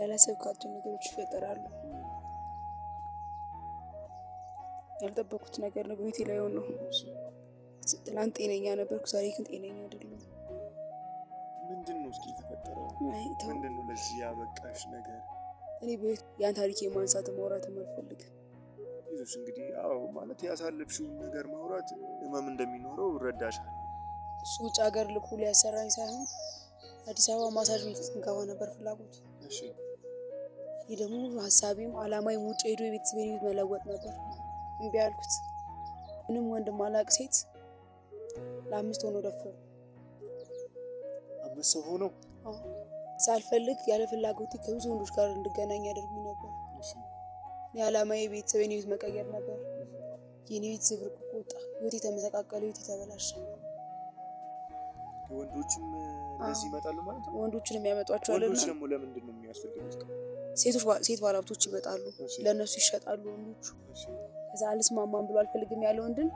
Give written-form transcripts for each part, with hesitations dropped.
ያላሰብካቸው ነገሮች ይፈጠራሉ። ያልጠበኩት ነገር ነው በቤቴ ላይ ሆኖ። ትናንት ጤነኛ ነበርኩ፣ ዛሬ ግን ጤነኛ አይደለሁም። ምንድነው እስኪ የተፈጠረው? ምንድነው ለዚህ ያበቃሽ ነገር? እኔ ቤት ያን ታሪክ የማንሳት ማውራትም አልፈልግም። ይዞሽ እንግዲህ ማለት ያሳለፍሽውን ነገር ማውራት ህመም እንደሚኖረው እረዳሻለሁ። እሱ ውጭ ሀገር ልኩ ሊያሰራኝ ሳይሆን አዲስ አበባ ማሳጅ ቤት እንገባ ነበር ፍላጎቱ። እሺ። ይህ ደግሞ ሀሳቤም አላማዬም ውጭ ሄዶ የቤተሰቤን ህይወት መለወጥ ነበር። እምቢ አልኩት። ምንም ወንድ ማላቅ ሴት ለ5 ሆኖ ደፈሩ። 5 ሰው ሆነው? ሳልፈልግ ያለ ፍላጎቴ ከብዙ ወንዶች ጋር እንድገናኝ ያደርጉኝ ነበር። የዓላማዬ ቤተሰቤን ህይወት መቀየር ነበር። የኔ ቤት ዝብርቅርቅ ወጣ። ህይወቴ ተመሰቃቀለ፣ ህይወቴ ተበላሸ። ወንዶችም እንደዚህ ይመጣሉ ማለት ነው? ወንዶችንም ያመጧቸው አይደለም። ወንዶች ደግሞ ለምንድን ነው የሚያስፈልጉት? ሴት ባለሀብቶች ይመጣሉ፣ ለእነሱ ይሸጣሉ ወንዶቹ። ከዛ አልስማማም ብሎ አልፈልግም ያለ ወንድን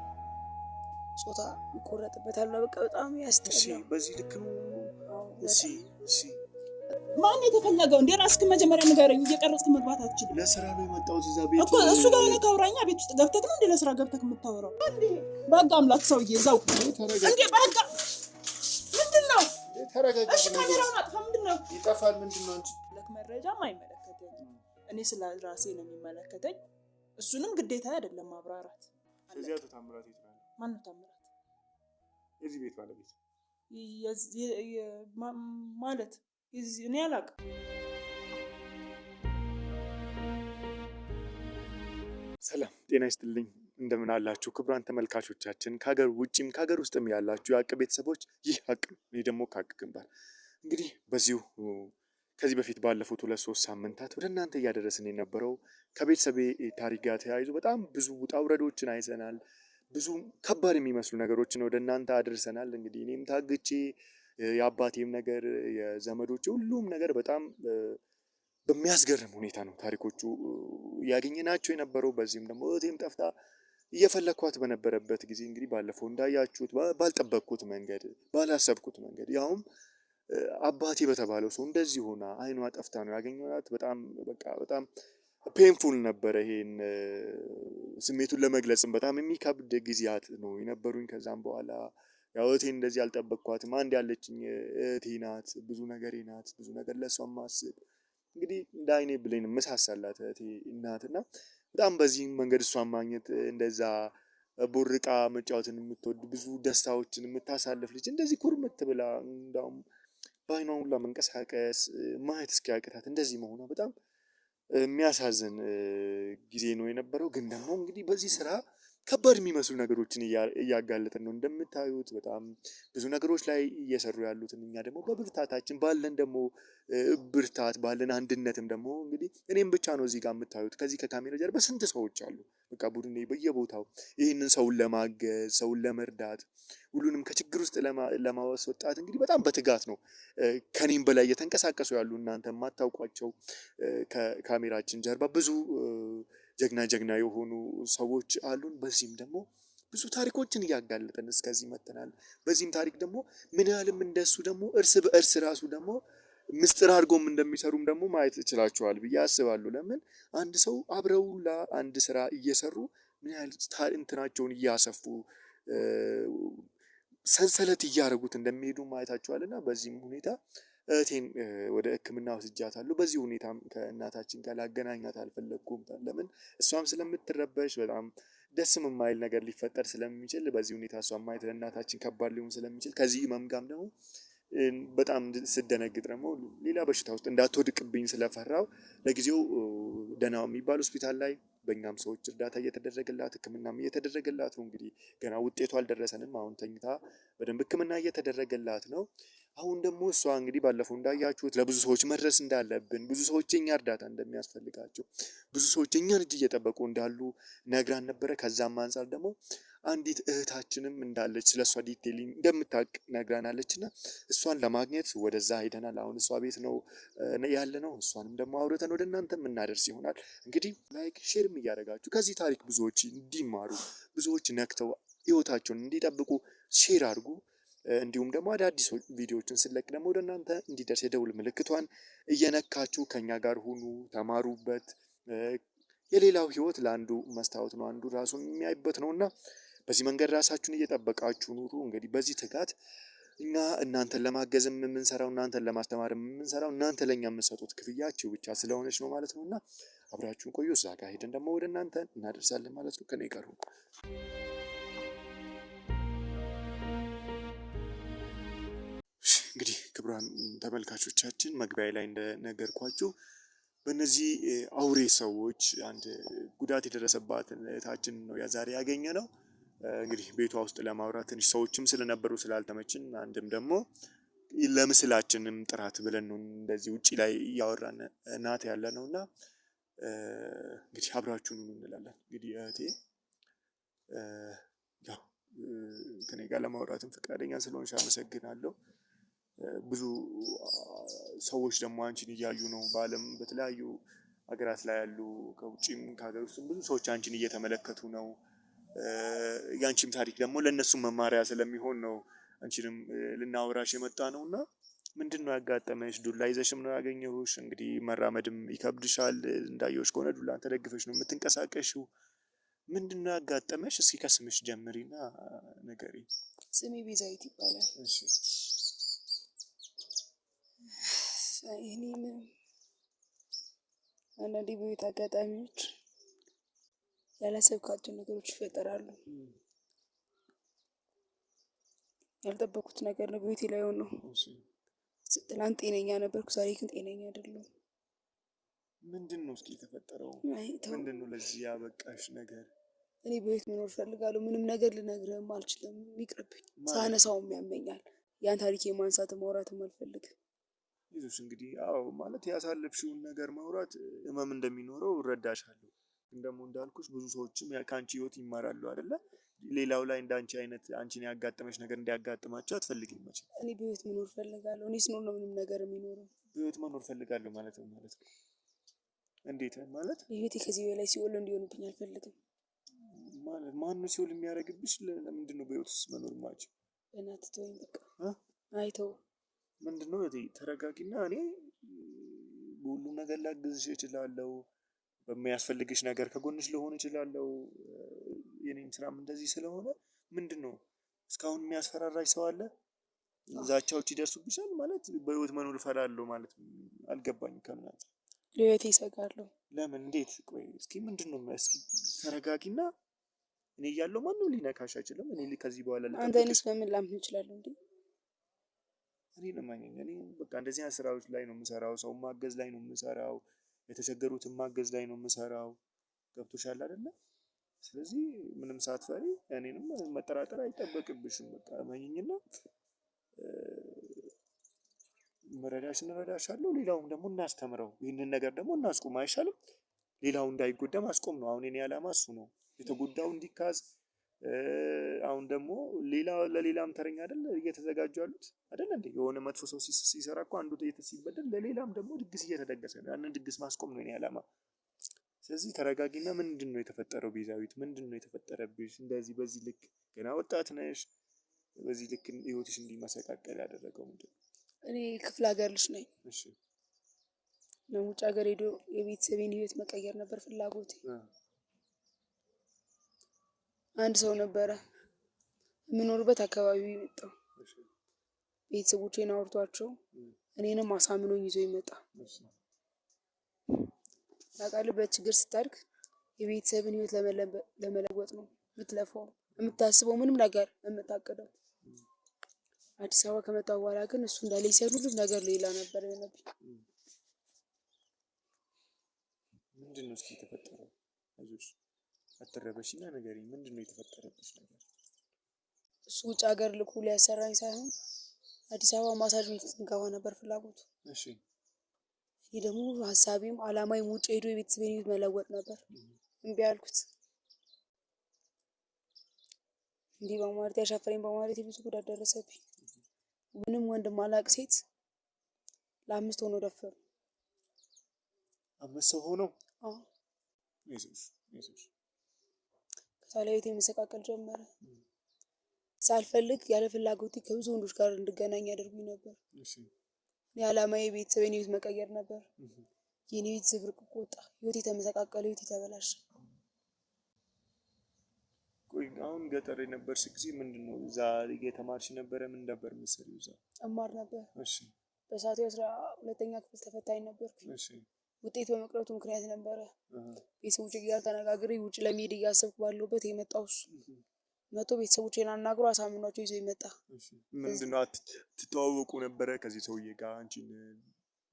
ጾታ ይቆረጥበታል። በቃ በጣም ያስጠላል። በዚህ ልክ ነው። ማን የተፈለገው? እንደ ራስክ መጀመሪያ ንገረኝ። እየቀረጽክ መግባት አትችልም። ለስራ ነው የመጣሁት እዛ ቤት እኮ እሱ ጋር ነው ካውራኛ። ቤት ውስጥ ገብተክ ነው እንደ ለስራ ገብተክ የምታወራው? በቃ አምላክ ሰውዬ እዛው እንዴ በቃ ምንድነው? ተረጋጋ። እሺ ካሜራውን አጥፋ። ምንድነው ይጠፋል? ምንድነው አንቺ? ለክ መረጃም አይመለከተኝም። እኔ ስለ ራሴ ነው የሚመለከተኝ። እሱንም ግዴታ አይደለም ማብራራት። እዚያ ታምራት ይጥራል። ማን ነው ታምራት? የዚህ ቤት ባለቤት ማለት እኔ አላውቅም። ሰላም ጤና ይስጥልኝ። እንደምን አላችሁ ክቡራን ተመልካቾቻችን፣ ከሀገር ውጭም ከሀገር ውስጥም ያላችሁ የሀቅ ቤተሰቦች። ይህ ሀቅ ነው፣ እኔ ደግሞ ከሀቅ ግንባር። እንግዲህ በዚሁ ከዚህ በፊት ባለፉት 2-3 ሳምንታት ወደ እናንተ እያደረስን የነበረው ከቤተሰቤ ታሪክ ጋር ተያይዞ በጣም ብዙ ውጣ ውረዶችን አይዘናል። ብዙ ከባድ የሚመስሉ ነገሮችን ወደ እናንተ አድርሰናል። እንግዲህ እኔም ታግቼ የአባቴም ነገር የዘመዶች ሁሉም ነገር በጣም በሚያስገርም ሁኔታ ነው ታሪኮቹ ያገኘናቸው የነበረው። በዚህም ደግሞ እህቴም ጠፍታ እየፈለኳት በነበረበት ጊዜ እንግዲህ ባለፈው እንዳያችሁት ባልጠበቅኩት መንገድ ባላሰብኩት መንገድ ያውም አባቴ በተባለው ሰው እንደዚህ ሆና አይኗ ጠፍታ ነው ያገኘናት። በጣም ፔንፉል ነበረ። ይሄን ስሜቱን ለመግለጽም በጣም የሚከብድ ጊዜያት ነው የነበሩኝ። ከዛም በኋላ ያው እህቴን እንደዚህ አልጠበቅኳትም። አንድ ያለችኝ እህቴ ናት፣ ብዙ ነገሬ ናት፣ ብዙ ነገር ለሷ ማስብ እንግዲህ እንደ አይኔ ብሌን መሳሳላት እህቴ እናትና በጣም በዚህ መንገድ እሷን ማግኘት እንደዛ ቦርቃ መጫወትን የምትወድ ብዙ ደስታዎችን የምታሳልፍ ልጅ እንደዚህ ኩርምት ብላ እንዳውም በአይኗ ሁላ መንቀሳቀስ ማየት እስኪያቅታት እንደዚህ መሆኗ በጣም የሚያሳዝን ጊዜ ነው የነበረው። ግን ደግሞ እንግዲህ በዚህ ስራ ከባድ የሚመስሉ ነገሮችን እያጋለጥን ነው እንደምታዩት። በጣም ብዙ ነገሮች ላይ እየሰሩ ያሉትን እኛ ደግሞ በብርታታችን ባለን ደግሞ ብርታት ባለን አንድነትም ደግሞ እንግዲህ እኔም ብቻ ነው እዚህ ጋር የምታዩት። ከዚህ ከካሜራ ጀርባ ስንት ሰዎች አሉ። በቃ ቡድኔ በየቦታው ይህንን ሰውን ለማገዝ ሰውን ለመርዳት ሁሉንም ከችግር ውስጥ ለማስወጣት እንግዲህ በጣም በትጋት ነው ከኔም በላይ እየተንቀሳቀሱ ያሉ እናንተ የማታውቋቸው ከካሜራችን ጀርባ ብዙ ጀግና የሆኑ ሰዎች አሉን። በዚህም ደግሞ ብዙ ታሪኮችን እያጋለጠን እስከዚህ መጥተናል። በዚህም ታሪክ ደግሞ ምን ያህልም እንደሱ ደግሞ እርስ በእርስ ራሱ ደግሞ ምስጢር አድርጎም እንደሚሰሩም ደግሞ ማየት እችላችኋል ብዬ አስባለሁ። ለምን አንድ ሰው አብረው ለአንድ ስራ እየሰሩ ምን ያህል እንትናቸውን እያሰፉ ሰንሰለት እያደረጉት እንደሚሄዱ ማየታችኋልና በዚህም ሁኔታ እህቴን ወደ ሕክምና ወስጃታለሁ። በዚህ ሁኔታም ከእናታችን ጋር ላገናኛት አልፈለግኩም። ለምን እሷም ስለምትረበሽ በጣም ደስም የማይል ነገር ሊፈጠር ስለሚችል በዚህ ሁኔታ እሷም ማየት ለእናታችን ከባድ ሊሆን ስለሚችል ከዚህ ህመም ደግሞ በጣም ስደነግጥ ደግሞ ሌላ በሽታ ውስጥ እንዳትወድቅብኝ ስለፈራው ለጊዜው ደህና የሚባል ሆስፒታል ላይ በእኛም ሰዎች እርዳታ እየተደረገላት ሕክምናም እየተደረገላት ነው። እንግዲህ ገና ውጤቱ አልደረሰንም። አሁን ተኝታ በደንብ ሕክምና እየተደረገላት ነው። አሁን ደግሞ እሷ እንግዲህ ባለፈው እንዳያችሁት ለብዙ ሰዎች መድረስ እንዳለብን፣ ብዙ ሰዎች የኛ እርዳታ እንደሚያስፈልጋቸው፣ ብዙ ሰዎች የኛን እጅ እየጠበቁ እንዳሉ ነግራን ነበረ። ከዛም አንጻር ደግሞ አንዲት እህታችንም እንዳለች ስለሷ ዲቴይሊንግ እንደምታውቅ ነግራናለች እና እሷን ለማግኘት ወደዛ ሄደናል። አሁን እሷ ቤት ነው ያለ ነው። እሷንም ደግሞ አውርተን ወደ እናንተ የምናደርስ ይሆናል። እንግዲህ ላይክ ሼርም እያደረጋችሁ ከዚህ ታሪክ ብዙዎች እንዲማሩ ብዙዎች ነክተው ህይወታቸውን እንዲጠብቁ ሼር አድርጉ። እንዲሁም ደግሞ አዳዲስ ቪዲዮዎችን ስለቅ ደግሞ ወደ እናንተ እንዲደርስ የደውል ምልክቷን እየነካችሁ ከኛ ጋር ሁኑ፣ ተማሩበት። የሌላው ህይወት ለአንዱ መስታወት ነው፣ አንዱ ራሱን የሚያይበት ነው እና በዚህ መንገድ ራሳችሁን እየጠበቃችሁ ኑሩ። እንግዲህ በዚህ ትጋት እኛ እናንተን ለማገዝም የምንሰራው እናንተን ለማስተማርም የምንሰራው እናንተ ለእኛ የምንሰጡት ክፍያችሁ ብቻ ስለሆነች ነው ማለት ነው እና አብራችሁን ቆዩ። እዛ ጋር ሄደን ደግሞ ወደ እናንተ እናደርሳለን ማለት ነው። ከኔ ጋር ሁኑ። እንግዲህ ክቡራን ተመልካቾቻችን መግቢያ ላይ እንደነገርኳችሁ በእነዚህ አውሬ ሰዎች አንድ ጉዳት የደረሰባትን እህታችን ነው ዛሬ ያገኘ ነው። እንግዲህ ቤቷ ውስጥ ለማውራት ትንሽ ሰዎችም ስለነበሩ ስላልተመችን፣ አንድም ደግሞ ለምስላችንም ጥራት ብለን ነው እንደዚህ ውጪ ላይ እያወራን ናት ያለ ነው እና እንግዲህ አብራችሁን እንላለን። እንግዲህ እህቴ ያው ከኔ ጋር ለማውራትም ፈቃደኛ ስለሆንሽ አመሰግናለሁ። ብዙ ሰዎች ደግሞ አንቺን እያዩ ነው። በዓለም በተለያዩ ሀገራት ላይ ያሉ ከውጭም ከሀገር ውስጥም ብዙ ሰዎች አንቺን እየተመለከቱ ነው። የአንቺም ታሪክ ደግሞ ለእነሱም መማሪያ ስለሚሆን ነው አንቺንም ልናወራሽ የመጣ ነው እና ምንድን ነው ያጋጠመሽ? ዱላ ይዘሽም ነው ያገኘሁሽ። እንግዲህ መራመድም ይከብድሻል። እንዳየሁሽ ከሆነ ዱላን ተደግፈሽ ነው የምትንቀሳቀሽው። ምንድን ነው ያጋጠመሽ? እስኪ ከስምሽ ጀምሪና ንገሪ። ስሜ ቤዛዊት ይባላል። እኔ አንዳንዴ በቤት አጋጣሚዎች ያላሰብካቸው ነገሮች ይፈጠራሉ። ያልጠበኩት ነገር ነው በቤቴ ላይ ሆኖ። ትናንት ጤነኛ ነበርኩ፣ ዛሬ ግን ጤነኛ አይደለሁም። ምንድን ነው እስኪ የተፈጠረው? ምንድን ነው ለዚህ ያበቃሽ ነገር? እኔ በቤት መኖር እፈልጋለሁ። ምንም ነገር ልነግርህም አልችልም። ይቅርብኝ። ሳነሳውም ያመኛል። ያን ታሪክ የማንሳት ማውራትም አልፈልግም። ይዞሽ እንግዲህ አዎ፣ ማለት ያሳለፍሽውን ነገር ማውራት ህመም እንደሚኖረው እረዳሻለሁ። ግን ደግሞ እንዳልኩሽ ብዙ ሰዎችም ከአንቺ ህይወት ይማራሉ አይደለ? ሌላው ላይ እንዳንቺ አይነት አንቺን ያጋጠመሽ ነገር እንዲያጋጥማቸው አትፈልጊም መቼም። እኔ በህይወት መኖር ፈልጋለሁ። እኔ ስኖር ነው ምንም ነገር የሚኖረው። በህይወት መኖር ፈልጋለሁ ማለት ነው ማለት ነው? እንዴት ማለት? ህይወቴ ከዚህ በላይ ሲኦል እንዲሆንብኝ አልፈልግም። ማለት ማን ነው ሲኦል የሚያደርግብሽ? ለምንድን ነው በህይወት ውስጥ መኖር የማልችል? በእናትህ ተወኝ በቃ። አይተው ምንድን ነው ተረጋጊና፣ እኔ በሁሉም ነገር ላግዝሽ እችላለሁ። በሚያስፈልግሽ ነገር ከጎንሽ ልሆን እችላለሁ። የኔም ስራም እንደዚህ ስለሆነ ምንድን ነው እስካሁን የሚያስፈራራሽ ሰው አለ? ዛቻዎች ይደርሱብሻል ማለት በህይወት መኖር እፈራለሁ ማለት አልገባኝም። ከምን አንፃር ለህይወቴ እሰጋለሁ? ለምን? እንዴት? ቆይ እስኪ ምንድን ነው? እስኪ ተረጋጊና፣ እኔ እያለሁ ማንም ሊነካሽ አይችልም። እኔ ከዚህ በኋላ አንተ እኔስ በምን ላምን እችላለሁ እንዴ? እኔ ለማንኛውም እኔ በቃ እንደዚህ አይነት ስራዎች ላይ ነው የምሰራው። ሰው ማገዝ ላይ ነው የምሰራው። የተቸገሩትን ማገዝ ላይ ነው የምሰራው። ገብቶሻል አይደለ? ስለዚህ ምንም ሳትፈሪ እኔንም መጠራጠር አይጠበቅብሽም። በቃ መኝኝና መረዳሽን እረዳሻለሁ። ሌላውም ደግሞ እናስተምረው። ይህንን ነገር ደግሞ እናስቆም አይሻልም? ሌላው እንዳይጎዳ ማስቆም ነው አሁን የኔ ዓላማ እሱ ነው። የተጎዳው እንዲካዝ አሁን ደግሞ ለሌላም ተረኛ አይደል እየተዘጋጁ ያሉት አይደል እንዴ? የሆነ መጥፎ ሰው ሲሰራ እኮ አንዱ ሲበደል ለሌላም ደግሞ ድግስ እየተደገሰ ነው። ያንን ድግስ ማስቆም ነው የኔ ዓላማ። ስለዚህ ተረጋጊና፣ ምንድን ነው የተፈጠረው? ቤዛዊት ምንድን ነው የተፈጠረብሽ? እንደዚህ በዚህ ልክ ገና ወጣት ነሽ። በዚህ ልክ ህይወትሽ እንዲመሰቃቀል ያደረገው ምንድን ነው? እኔ ክፍለ ሀገር ልጅ ነኝ። እሺ። ውጭ ሀገር ሄዶ የቤተሰቤን ህይወት መቀየር ነበር ፍላጎቴ። አንድ ሰው ነበረ የምኖርበት አካባቢ የመጣው። ቤተሰቦቼን አውርቷቸው እኔንም አሳምኖኝ ይዞ ይመጣ። ታውቃለህ፣ በችግር ስታድግ የቤተሰብን ህይወት ለመለወጥ ነው የምትለፋው፣ የምታስበው፣ ምንም ነገር የምታቅደው። አዲስ አበባ ከመጣ በኋላ ግን እሱ እንዳለ ሲያሉ ሁሉም ነገር ሌላ ነበር የሆነብኝ። ምንድን ነው እስኪ የተፈጠረው? አይዞሽ አትረበሽና ንገሪኝ። ምንድን ነው የተፈጠረብሽ ነገር? እሱ ውጭ ሀገር ልኩ ሊያሰራኝ ሳይሆን አዲስ አበባ ማሳጅ ቤት እንገባ ነበር ፍላጎቱ። እሺ። ይህ ደግሞ ሀሳቤም አላማዬም ውጭ ሄዶ የቤተሰቤን ህይወት መለወጥ ነበር። እምቢ አልኩት። እንዲህ በማለት ያሻፈረኝ በማለት የብዙ ጉዳት ደረሰብኝ። ምንም ወንድ ማላቅ ሴት ለ5 ሆኖ ደፈሩ። 5 ሰው ሆነው? አዎ። ይዞሽ ከዛ ላይ ህይወቴ መሰቃቀል ጀመረ። ሳልፈልግ ያለ ፍላጎቴ ከብዙ ወንዶች ጋር እንድገናኝ ያደርጉኝ ነበር። የዓላማዬ ቤተሰቤን ህይወት መቀየር ነበር። የኔ ቤት ዝብርቅርቅ ወጣ። ህይወቴ ተመሰቃቀለ። ህይወቴ ተበላሸ። ቆይ አሁን ገጠር የነበርሽ ጊዜ ምንድነው? እዛ የተማርሽ ነበረ? ምን ነበር የምትሰሪው እዛ? እማር ነበር። እሺ። በሰዓቱ 12ኛ ክፍል ተፈታኝ ነበርኩ። እሺ። ውጤት በመቅረቱ ምክንያት ነበረ ቤተሰቦቼ ጋር ተነጋግሬ ውጭ ለመሄድ እያሰብኩ ባለሁበት የመጣው እሱ መቶ ቤተሰቦቼን አናግሮ አሳምኗቸው ይዞ ይመጣ። ምንድነው ትተዋወቁ ነበረ ከዚህ ሰውዬ ጋር? አንቺን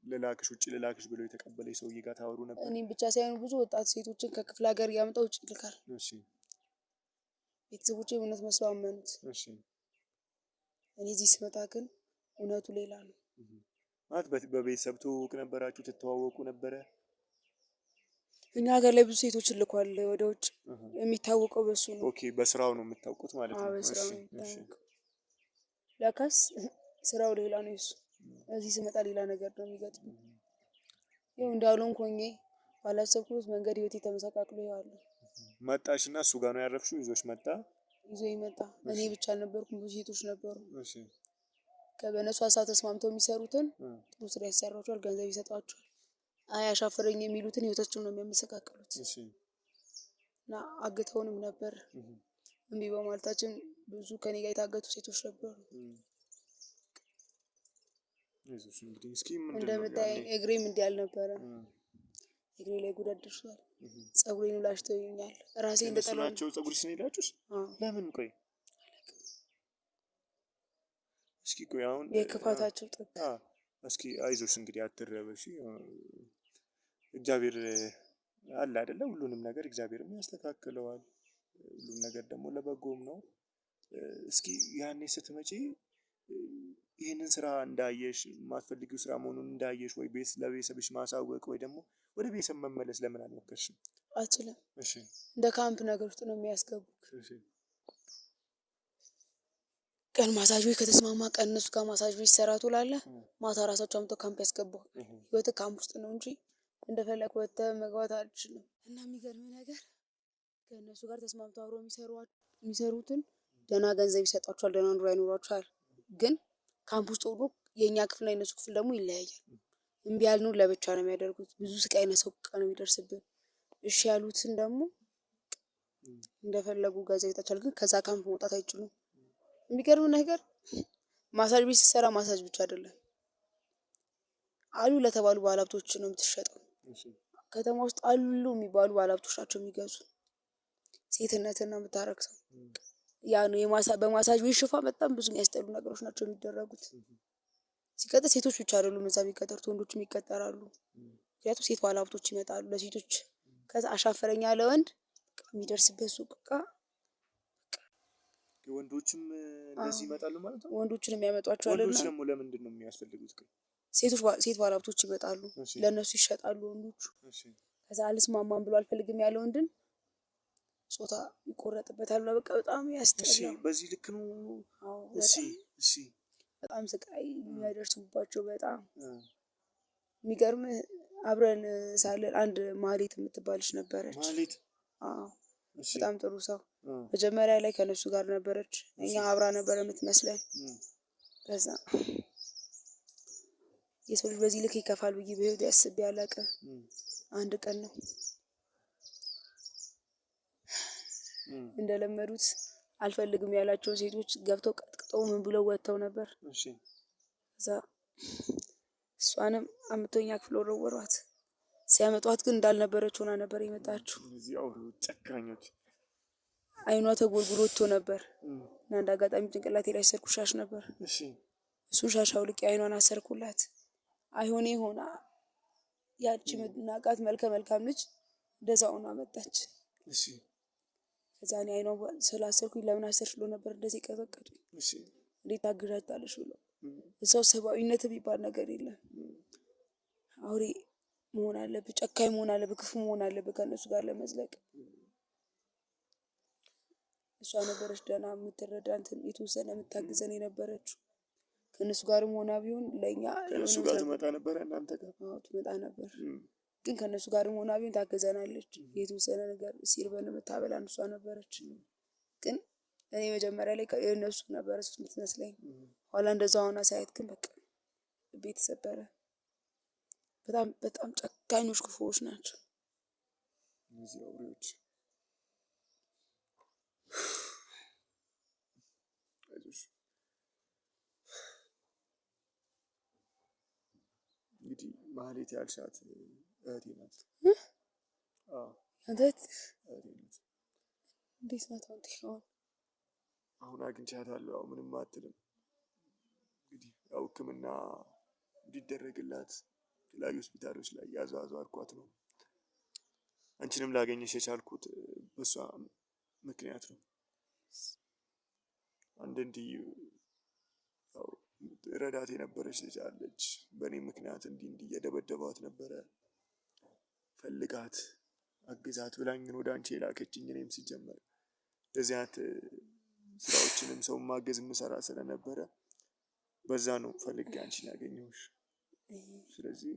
ለላክሽ ውጭ ለላክሽ ብሎ የተቀበለኝ ሰውዬ ጋር ታወሩ ነበር? እኔም ብቻ ሳይሆን ብዙ ወጣት ሴቶችን ከክፍለ ሀገር እያመጣ ውጭ ይልካል። እሺ። ቤተሰቦቼ እውነት መስለው አመኑት። እሺ። እኔ እዚህ ስመጣ ግን እውነቱ ሌላ ነው። ማለት በቤተሰብ ትውውቅ ነበራችሁ? ትተዋወቁ ነበረ? እኛ ሀገር ላይ ብዙ ሴቶችን ልኳል ወደ ውጭ። የሚታወቀው በሱ ነው። ኦኬ፣ በስራው ነው የምታውቁት ማለት ነው? በስራው ነው የሚታወቀው። ለካስ ስራው ሌላ ነው እሱ። እዚህ ስመጣ ሌላ ነገር ነው የሚገጥመው። ይኸው እንዳሉን ኮኜ ባላሰብኩት መንገድ ህይወቴ ተመሰቃቅሎ ይዋለሁ። መጣሽና እሱ ጋር ነው ያረፍሽው? ይዞሽ መጣ? ይዞ ይመጣ። እኔ ብቻ አልነበርኩም፣ ብዙ ሴቶች ነበሩ። እሺ። ከበነሱ ሀሳብ ተስማምተው የሚሰሩትን ጥሩ ስራ ያሰራቸዋል፣ ገንዘብ ይሰጣቸዋል። አይ አሻፈረኝ የሚሉትን ህይወታቸውን ነው የሚያመሰቃቅሉት። እሺ። እና አግተውንም ነበር። እምቢ በማለታችን ብዙ ከኔ ጋር የታገቱ ሴቶች ነበሩ። ይዞሽ እንግዲህ እስኪ ምንድነው እንደምታየኝ እግሬም እንዲህ አልነበረም። እግሬ ላይ ጉዳት ደርሷል። ጸጉሬን ላሽተውኛል። ራሴ እንደጠላው ናቸው። ጸጉርሽ ነው ይላችሁስ? ለምን? ቆይ እስኪ ቆይ አሁን የክፋታቸው ጥግ። እስኪ አይዞሽ እንግዲህ አትረበሽ። እግዚአብሔር አለ አይደለ? ሁሉንም ነገር እግዚአብሔርም ያስተካክለዋል። ሁሉም ነገር ደግሞ ለበጎም ነው። እስኪ ያኔ ስትመጪ ይህንን ስራ እንዳየሽ የማትፈልጊው ስራ መሆኑን እንዳየሽ ወይ ለቤተሰብሽ ማሳወቅ ወይ ደግሞ ወደ ቤተሰብ መመለስ ለምን አልሞከርሽም? አልችልም። እሺ። እንደ ካምፕ ነገር ውስጥ ነው የሚያስገቡት። እሺ። ቀን ማሳጅ ቤት ከተስማማ ቀን እነሱ ጋር ማሳጅ ቤት ይሰራ ትውላለህ። ማታ ራሳቸው አምጥተው ካምፕ ያስገባል። ህይወትህ ካምፕ ውስጥ ነው እንጂ እንደፈለግ ወጥተህ መግባት አልችልም። እና የሚገርም ነገር ከእነሱ ጋር ተስማምተው አብረው የሚሰሩትን ደህና ገንዘብ ይሰጧቸዋል፣ ደህና ኑሮ ያኖሯቸዋል። ግን ካምፕ ውስጥ ሆኖ የእኛ ክፍልና የእነሱ ክፍል ደግሞ ይለያያል። እምቢ ያልነውን ለብቻ ነው የሚያደርጉት። ብዙ ስቃይና ሰቆቃ ነው የሚደርስብን። እሺ ያሉትን ደግሞ እንደፈለጉ ገንዘብ ይሰጣቸዋል። ግን ከዛ ካምፕ መውጣት አይችሉም። የሚገርም ነገር ማሳጅ ቤት ሲሰራ ማሳጅ ብቻ አይደለም አሉ ለተባሉ ባለሀብቶች ነው የምትሸጠው። ከተማ ውስጥ አሉ የሚባሉ ባለሀብቶች ናቸው የሚገዙ። ሴትነትን ነው የምታረክሰው። ያ ነው በማሳጅ ቤት ሽፋን በጣም ብዙ የሚያስጠሉ ነገሮች ናቸው የሚደረጉት። ሲቀጥል ሴቶች ብቻ አይደሉም እዛ የሚቀጠሩት፣ ወንዶችም ይቀጠራሉ። ምክንያቱም ሴት ባለሀብቶች ይመጣሉ ለሴቶች። ከዛ አሻፈረኝ ያለ ወንድ የሚደርስበት ሱቅ ወንዶችም እንደዚህ ይመጣሉ ማለት ነው። ወንዶችንም ያመጧቸዋል። ወንዶች ደግሞ ለምንድን ነው የሚያስፈልጉት? ሴት ባለሀብቶች ይመጣሉ፣ ለእነሱ ይሸጣሉ ወንዶቹ። ከዛ አልስማማም ብሎ አልፈልግም ያለ ወንድን ጾታ ይቆረጥበታል። በቃ በጣም ያስጠላል። በዚህ ልክ ነው። እሺ። በጣም ስቃይ የሚያደርሱባቸው። በጣም የሚገርም አብረን ሳለን አንድ ማህሌት የምትባልሽ ነበረች። ማህሌት? በጣም ጥሩ ሰው። መጀመሪያ ላይ ከነሱ ጋር ነበረች። እኛ አብራ ነበረ የምትመስለን። ከዛ የሰው ልጅ በዚህ ልክ ይከፋል ብዬ በህይወት ያስቤ አላውቅም። አንድ ቀን ነው እንደለመዱት አልፈልግም ያላቸው ሴቶች ገብተው ቀጥቅጠው ምን ብለው ወጥተው ነበር። እዛ እሷንም አምቶኛ ክፍል ወረወሯት። ሲያመጧት ግን እንዳልነበረች ሆና ነበር የመጣችው። ጨካኞች። አይኗ ተጎልጉሎ ወጥቶ ነበር እና እንደ አጋጣሚ ጭንቅላቴ ላይ አሰርኩ ሻሽ ነበር። እሱን ሻሽ አውልቄ አይኗን አሰርኩላት። አይሆኔ ሆና ያቺ ምናቃት መልከ መልካም ልጅ እንደዛ ሆና መጣች። ከዛ እኔ አይኗን ስላሰርኩኝ ለምን አሰርሽ ብሎ ነበር እንደዚህ ቀጠቀጡኝ። እንዴት ታግዣታለሽ ብሎ። እዛው ሰብአዊነት የሚባል ነገር የለም። አውሬ መሆን አለብህ፣ ጨካኝ መሆን አለብህ፣ ክፉ መሆን አለብህ ከእነሱ ጋር ለመዝለቅ። እሷ ነበረች ደህና የምትረዳ እንትን የተወሰነ የምታግዘን የነበረችው። ከእነሱ ጋርም ሆና ቢሆን ለእኛ ከእነሱ ጋር ትመጣ ነበረ፣ እናንተ ጋር ትመጣ ነበር። ግን ከእነሱ ጋርም ሆና ቢሆን ታግዘናለች። የተወሰነ ነገር ሲርበን የምታበላን እሷ ነበረች። ግን እኔ መጀመሪያ ላይ የእነሱ ነበር እሱ የምትመስለኝ። ኋላ እንደዛ ሆና ሳያት ግን በቃ ልቤ ተሰበረ። በጣም በጣም ጨካኞች ክፉዎች ናቸው እነዚህ አውሬዎች። አይዞሽ እንግዲህ ማህሌት ያልሻት እህቴ ናት። አንተ እህቴ ናት። እንዴት ናት አሁን? አሁን አግኝቻታለሁ። ያው ምንም አትልም። እንግዲህ ያው ሕክምና እንዲደረግላት የተለያዩ ሆስፒታሎች ላይ ያዟዟርኳት ነው። አንቺንም ላገኘሽ የቻልኩት በሷ ምክንያት ነው። አንድ እንዲህ ያው ረዳት የነበረች ልጅ አለች። በእኔ ምክንያት እንዲህ እየደበደባት ነበረ። ፈልጋት አግዛት ብላኝ ወደ አንቺ የላከችኝ። እኔም ሲጀመር እንደዚህ አይነት ስራዎችንም ሰው ማገዝ የምሰራ ስለነበረ በዛ ነው ፈልጌ አንቺን ያገኘሁሽ። ስለዚህ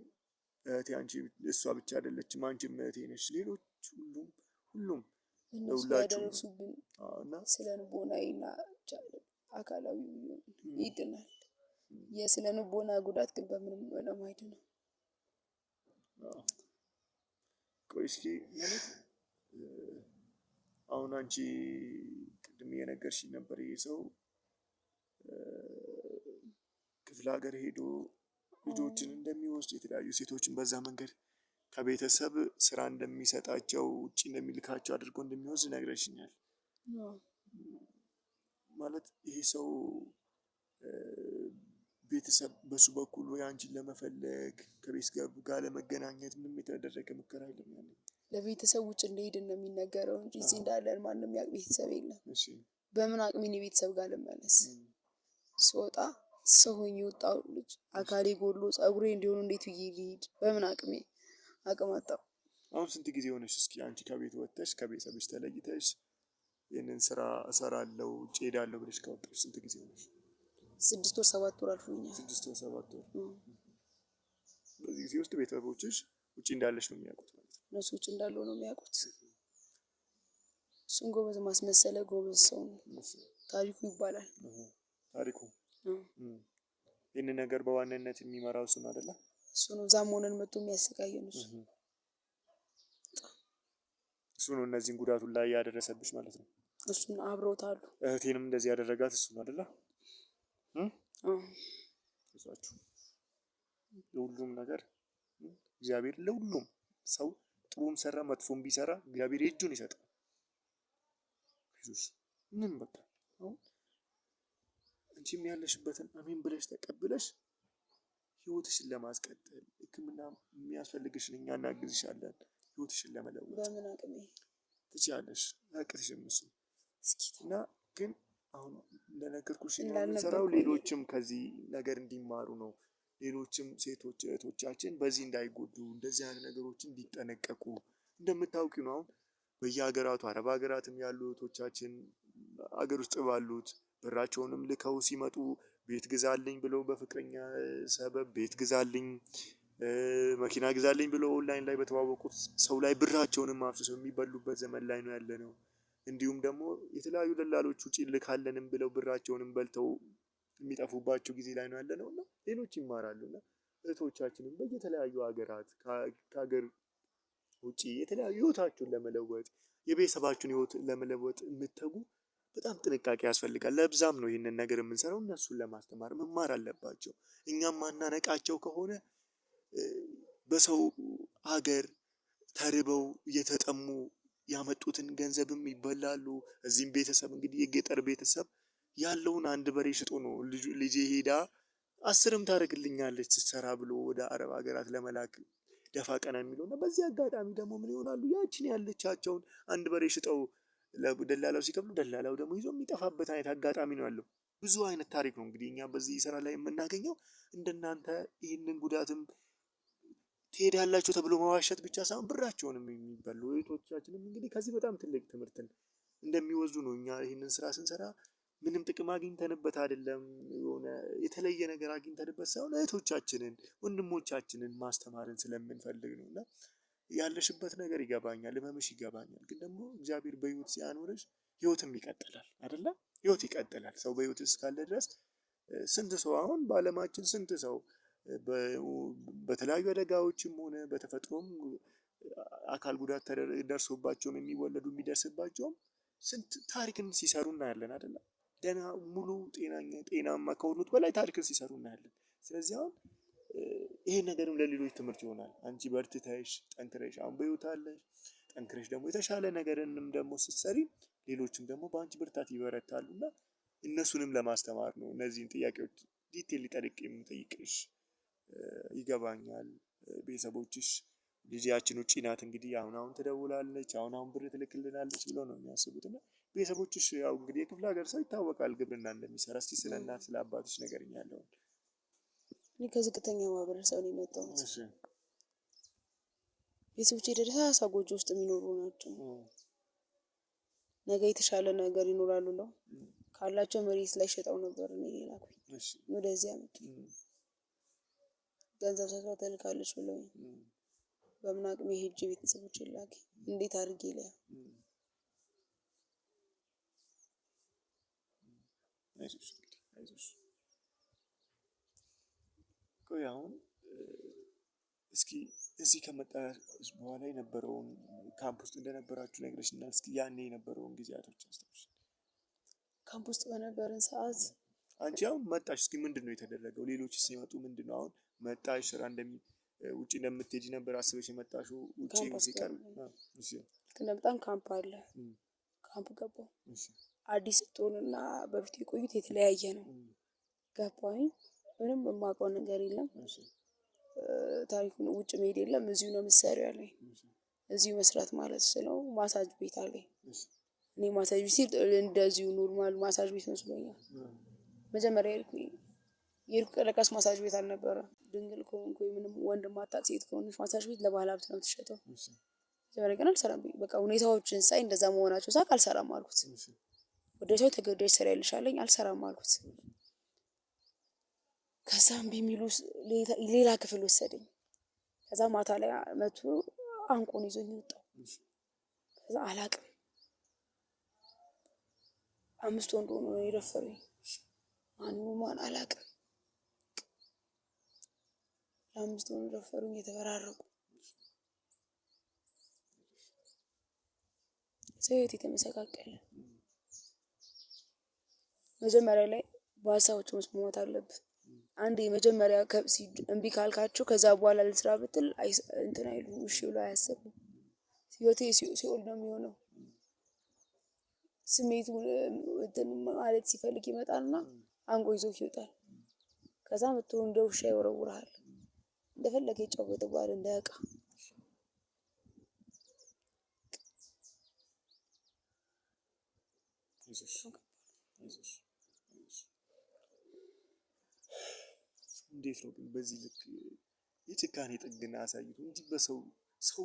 እህቴ አንቺ እሷ ብቻ አይደለችም፣ አንቺም እህቴ ነሽ። ሌሎች ሁሉም እነሱ ያደረሱብን ስለ ልቦናዊና አካላዊ ይድናል። የስነ ልቦና ጉዳት ግን በምንም ለማይድ ነው። ቆይ እስኪ ማለት አሁን አንቺ ቅድም የነገርሽኝ ነበር ይሄ ሰው ክፍለ ሀገር ሄዶ ልጆችን እንደሚወስድ የተለያዩ ሴቶችን በዛ መንገድ ከቤተሰብ ስራ እንደሚሰጣቸው ውጭ እንደሚልካቸው አድርጎ እንደሚወስድ ነግረሽኛል። ማለት ይሄ ሰው ቤተሰብ በሱ በኩል ወይ አንቺን ለመፈለግ ከቤተሰብ ጋር ለመገናኘት ምንም የተደረገ ሙከራ የለም? ያለ ለቤተሰብ ውጭ እንደሄድ ነው የሚነገረው እንጂ እዚህ እንዳለን ማንም ያውቅ ቤተሰብ የለም። በምን አቅሜ ቤተሰብ ጋር ልመለስ? ስወጣ ሰው ሆኜ የወጣው ልጅ አካሌ ጎሎ ጸጉሬ እንዲሆኑ እንዴት ብዬ ልሂድ? በምን አቅም አጣሁ። አሁን ስንት ጊዜ ሆነሽ እስኪ አንቺ ከቤት ወጥተሽ ከቤተሰብሽ ተለይተሽ ይህንን ስራ እሰራለሁ ውጭ ሄዳለሁ ብለሽ ከወጣሽ ስንት ጊዜ ሆነሽ? 6 ወር 7 ወር አልፎኛል። 6 ወር 7 ወር። በዚህ ጊዜ ውስጥ ቤተሰቦችሽ ውጭ እንዳለሽ ነው የሚያውቁት ማለት ነው? እነሱ ውጭ እንዳለው ነው የሚያውቁት። እሱን ጎበዝ ማስመሰለ ጎበዝ ሰው ነው። ታሪኩ ይባላል። ታሪኩ ይህንን ነገር በዋናነት የሚመራው እሱ ነው አይደለ? እሱ ነው። እዛም ሆነን መጥቶ የሚያሰቃየን እሱ ነው። እነዚህን ጉዳቱን ላይ ያደረሰብሽ ማለት ነው። እሱን አብረውታሉ። እህቴንም እንደዚህ ያደረጋት እሱ ነው አይደለ? እዛችሁ ለሁሉም ነገር እግዚአብሔር ለሁሉም ሰው ጥሩም ሰራ መጥፎም ቢሰራ እግዚአብሔር የእጁን ይሰጣል። ምን በቃ አሁን አንቺም ያለሽበትን አሜን ብለሽ ተቀብለሽ ህይወትሽን ለማስቀጠል ሕክምና የሚያስፈልግሽን እኛ እናግዝሻለን። ህይወትሽን ለመለወጥ በምን አቅሜ ትችያለሽ። አቅትሽም እሱ እና ግን አሁን እንደነገርኩሽ የምንሰራው ሌሎችም ከዚህ ነገር እንዲማሩ ነው። ሌሎችም ሴቶች እህቶቻችን በዚህ እንዳይጎዱ እንደዚህ አይነት ነገሮችን እንዲጠነቀቁ እንደምታውቂ ነው። አሁን በየሀገራቱ አረብ ሀገራትም ያሉ እህቶቻችን አገር ውስጥ ባሉት ብራቸውንም ልከው ሲመጡ ቤት ግዛልኝ ብለው በፍቅረኛ ሰበብ ቤት ግዛልኝ መኪና ግዛልኝ ብለው ኦንላይን ላይ በተዋወቁት ሰው ላይ ብራቸውንም አፍስሰው የሚበሉበት ዘመን ላይ ነው ያለነው። እንዲሁም ደግሞ የተለያዩ ደላሎች ውጪ ልካለንም ብለው ብራቸውንም በልተው የሚጠፉባቸው ጊዜ ላይ ነው ያለነው እና ሌሎች ይማራሉና እህቶቻችንም በየተለያዩ ሀገራት ከሀገር ውጪ የተለያዩ ህይወታቸውን ለመለወጥ የቤተሰባቸውን ህይወት ለመለወጥ የምትተጉ በጣም ጥንቃቄ ያስፈልጋል። ለብዛም ነው ይህንን ነገር የምንሰራው። እነሱን ለማስተማር መማር አለባቸው። እኛም ማናነቃቸው ከሆነ በሰው ሀገር ተርበው እየተጠሙ ያመጡትን ገንዘብም ይበላሉ። እዚህም ቤተሰብ እንግዲህ የገጠር ቤተሰብ ያለውን አንድ በሬ ሽጦ ነው ልጄ ሄዳ 10ም ታደርግልኛለች ስትሰራ ብሎ ወደ አረብ ሀገራት ለመላክ ደፋ ቀና የሚለው እና በዚህ አጋጣሚ ደግሞ ምን ይሆናሉ? ያችን ያለቻቸውን አንድ በሬ ሽጠው ለደላላው ሲከፍሉ ደላላው ደግሞ ይዞ የሚጠፋበት አይነት አጋጣሚ ነው ያለው። ብዙ አይነት ታሪክ ነው እንግዲህ እኛ በዚህ ስራ ላይ የምናገኘው። እንደናንተ ይህንን ጉዳትም ትሄዳላችሁ ተብሎ መዋሸት ብቻ ሳይሆን ብራቸውንም የሚበሉ እህቶቻችንም እንግዲህ ከዚህ በጣም ትልቅ ትምህርትን እንደሚወስዱ ነው። እኛ ይህንን ስራ ስንሰራ ምንም ጥቅም አግኝተንበት አይደለም፣ የሆነ የተለየ ነገር አግኝተንበት ሳይሆን እህቶቻችንን ወንድሞቻችንን ማስተማርን ስለምንፈልግ ነው። እና ያለሽበት ነገር ይገባኛል፣ ህመምሽ ይገባኛል። ግን ደግሞ እግዚአብሔር በህይወት ሲያኖርሽ ህይወትም ይቀጥላል አይደለ? ህይወት ይቀጥላል። ሰው በህይወት እስካለ ድረስ ስንት ሰው አሁን በአለማችን ስንት ሰው በተለያዩ አደጋዎችም ሆነ በተፈጥሮም አካል ጉዳት ደርሶባቸውም የሚወለዱ የሚደርስባቸውም ስንት ታሪክን ሲሰሩ እናያለን አይደለ? ደህና ሙሉ ጤናማ ከሆኑት በላይ ታሪክን ሲሰሩ እናያለን። ስለዚህ አሁን ይሄ ነገርም ለሌሎች ትምህርት ይሆናል። አንቺ በርትተሽ ጠንክረሽ አሁን በህይወት አለሽ። ጠንክረሽ ደግሞ የተሻለ ነገርንም ደግሞ ስትሰሪ ሌሎችም ደግሞ በአንቺ ብርታት ይበረታሉ እና እነሱንም ለማስተማር ነው እነዚህን ጥያቄዎች ዲቴል ሊጠልቅ የምጠይቅሽ። ይገባኛል። ቤተሰቦችሽ ልጃችን ውጪ ናት እንግዲህ አሁን ትደውላለች አሁን ብር ትልክልናለች ብሎ ነው የሚያስቡት እና ቤተሰቦችሽ ያው እንግዲህ የክፍለ ሀገር ሰው ይታወቃል ግብርና እንደሚሰራ። እስቲ ስለ እናት ስለ አባትሽ ንገሪኝ ያለውን። እኔ ከዝቅተኛ ማህበረሰብ ነው የመጣሁት። ቤተሰቦቼ ደሳሳ ጎጆ ውስጥ የሚኖሩ ናቸው። ነገ የተሻለ ነገር ይኖራሉ ነው ካላቸው መሬት ላይ ሸጠው ነበር እኔ ላኩኝ ወደዚህ አመጡ። ገንዘብ ሰጥታ ትልካለች ብለውኝ በምን አቅሜ ሄጄ ቤተሰቦቼን ላኪ እንዴት አድርጌ ላይ አይዞሽ ቆይ አሁን እስኪ እዚህ ከመጣሽ በኋላ የነበረውን ካምፕ ውስጥ እንደነበራችሁ ነግረሽኛል። እስኪ ያኔ የነበረውን ጊዜያቶች አስታውሽ። ካምፕ ውስጥ በነበርን ሰዓት አንቺ አሁን መጣሽ፣ እስኪ ምንድን ነው የተደረገው? ሌሎች ሲመጡ ምንድን ነው አሁን መጣሽ ስራ ውጪ እንደምትሄጂ ነበር አስበሽ የመጣሽው? ውጪ ሲቀር በጣም ካምፕ አለ። ካምፕ ገባሁ። አዲስ ስትሆንና በፊት የቆዩት የተለያየ ነው። ገባሁኝ። ምንም የማውቀው ነገር የለም። ታሪኩን ውጭ መሄድ የለም እዚሁ ነው የምትሰሪው ያለኝ። እዚሁ መስራት ማለት ስለው ማሳጅ ቤት አለኝ። እኔ ማሳጅ ቤት ሲል እንደዚሁ ኖርማል ማሳጅ ቤት መስሎኛል። መጀመሪያ የሄድኩ ቀለቃስ ማሳጅ ቤት አልነበረ። ድንግል ከሆንኩ ምንም ወንድ ማታውቅ ሴት ከሆነች ማሳጅ ቤት ለባለ ሀብት ነው የምትሸጠው። መጀመሪያ ግን አልሰራም። በቃ ሁኔታዎችን ሳይ እንደዛ መሆናቸው ሳቅ አልሰራም አልኩት። ወደ ሰው ተገዳጅ ትሰሪያለሽ አለኝ። አልሰራም አልኩት። ከዛ እምቢ የሚሉ ሌላ ክፍል ወሰደኝ። ከዛ ማታ ላይ መቶ አንቆን ይዞኝ ወጣው። ከዛ አላቅም 5 ወንድ ሆኖ የደፈሩኝ ማን አላቅም። 5 ወንድ ደፈሩኝ የተበራረቁ። ሰውየት የተመሰቃቀለ። መጀመሪያ ላይ በሀሳቦች መስማማት አለብህ። አንድ የመጀመሪያ እምቢ ካልካቸው ከዛ በኋላ ልስራ ብትል እንትን አይሉም። እሺ ብሎ አያስቡም። ህይወቴ ሲኦል ነው የሚሆነው። ስሜቱ እንትን ማለት ሲፈልግ ይመጣልና አንቆ ይዞት ይወጣል። ከዛ መጥቶ እንደ ውሻ ይወረውርሃል። እንደፈለገ ይጫወትብሃል እንደ ዕቃ። እንዴት ነው ግን በዚህ ልክ የጭካኔ ጥግና አሳይቶ እንዲህ በሰው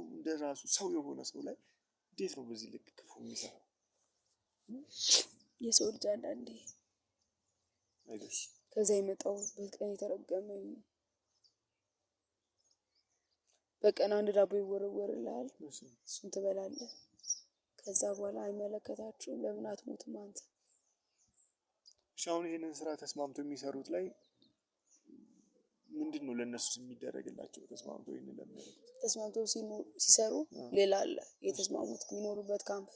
እንደራሱ ሰው የሆነ ሰው ላይ እንዴት ነው በዚህ ልክ ክፉ የሚሰራው? የሰው ልጅ አንዳንዴ ከዛ የመጣሁበት ቀን የተረገመኝ። በቀን 1 ዳቦ ይወረወርልሃል፣ እሱን ትበላለህ። ከዛ በኋላ አይመለከታችሁም። ለምን አትሞትም አንተ? አሁን ይሄንን ስራ ተስማምቶ የሚሰሩት ላይ ምንድን ነው ለእነሱ የሚደረግላቸው? ተስማምቶ ይሄንን ለሚያደርጉት ተስማምቶ ሲሰሩ ሌላ አለ የተስማሙት የሚኖሩበት ካምፕ።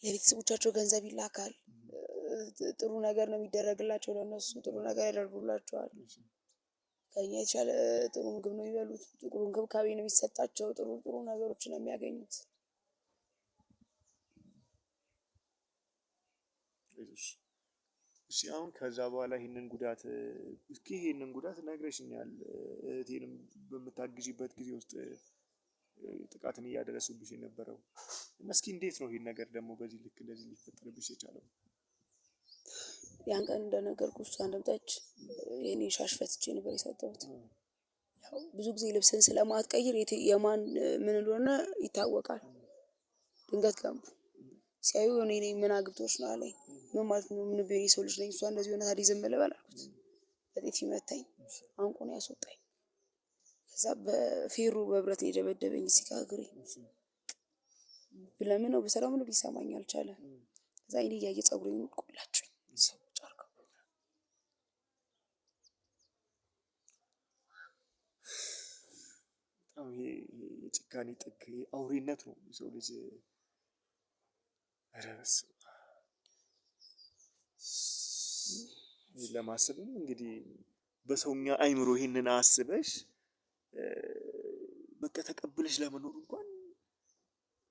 ለቤተሰቦቻቸው ገንዘብ ይላካል። ጥሩ ነገር ነው የሚደረግላቸው። ለእነሱ ጥሩ ነገር ያደርጉላቸዋል። ከኛ የተሻለ ጥሩ ምግብ ነው የሚበሉት። ጥሩ እንክብካቤ ነው የሚሰጣቸው። ጥሩ ነገሮችን ነው የሚያገኙት። እሺ አሁን ከዛ በኋላ ይሄንን ጉዳት ነግረሽኛል። እህቴንም በምታግዢበት ጊዜ ውስጥ ጥቃትን እያደረሱብሽ የነበረው እና እስኪ እንዴት ነው ይሄን ነገር ደግሞ በዚህ ልክ እንደዚህ ሊፈጠርብሽ የቻለው? ያን ቀን እንደነገርኩሽ አንደምጣች የኔ ሻሽ ፈትቼ ነበር የሰጠሁት። ያው ብዙ ጊዜ ልብስን ስለማትቀይር የማን ምን እንደሆነ ይታወቃል። ድንገት ገቡ ሲያዩ እኔ ነኝ ምን አግብቶሽ ነው አለኝ። ምን ማለት ነው? ምን ቢሆን የሰው ልጅ ነኝ እሷ እንደዚህ ሆነ ታዲያ ዝም ልበል አልኩት። በጤት ይመታኝ አንቆ ነው ያስወጣኝ። ከዛ በፌሮ በብረት ነው የደበደበኝ። ሲጋግሬ ብለምነው በሰላም ነው ሊሰማኝ አልቻለም። ከዛ አይኔ እያየ ፀጉሬን ቆላጭኝ ሰው ጫርቀው በጣም ይሄ የጭካኔ ጥግ አውሬነት ነው የሰው ልጅ። ኧረ በስመ አብ ለማሰብም እንግዲህ በሰውኛ አይምሮ ይሄንን አስበሽ በቃ ተቀብለሽ ለመኖር እንኳን